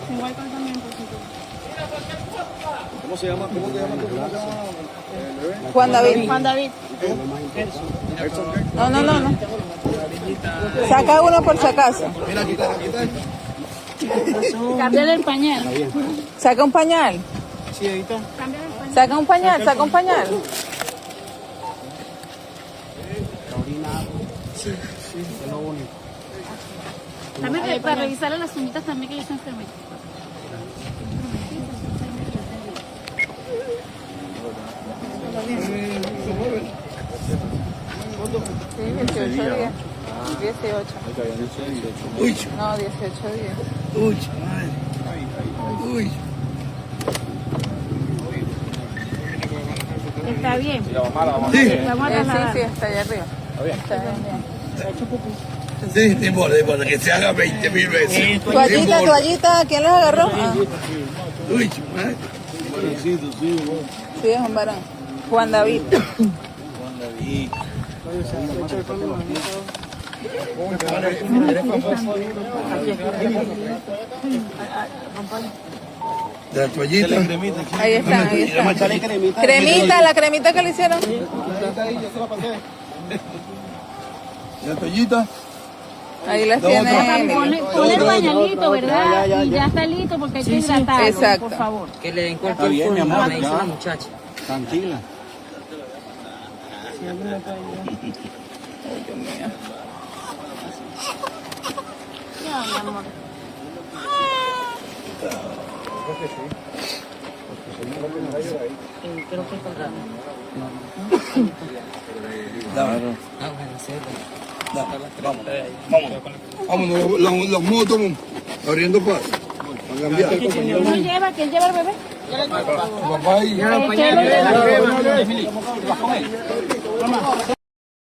50 también por 5. ¿Cómo se llama? ¿Cómo te llamas tú? ¿Cómo se llama? Juan David. Juan David. No. Saca uno por si acaso. Mira, quita. Cámbiale el pañal. Saca un pañal. Sí, ahí está. Cámbiale el pañal. Saca un pañal. Sí, es lo único. También para revisarle las uñitas también que yo soy enfermera. Sí, 18 días. 18. Uy, No, 18 días. uy, madre. Uy. Está bien. Sí. Vamos a trasladar. Sí, está allá arriba. Está bien. Sí, no importa, que se haga 20.000 veces. Toallita, ¿quién las agarró? Ah, Uy, madre. sí, es un varón. Juan David. De la toallita. Ahí está. Cremita, la cremita que le hicieron. La toallita. Ahí las tiene. Pone el pañalito, ¿verdad? Y ya está listo porque hay que hidratarlo, exacto. por favor. Que le den cualquier bien, mi amor, forma, me dice ya. la muchacha. Tranquila. Ay, Dios mío. Ya, mi amor. Creo que está grande. Dame. Ah, bueno, sí. Vámonos, los motos, abriendo paso. Para cambiar. ¿Quién lleva el bebé? Papá y... ¿Qué lo lleva?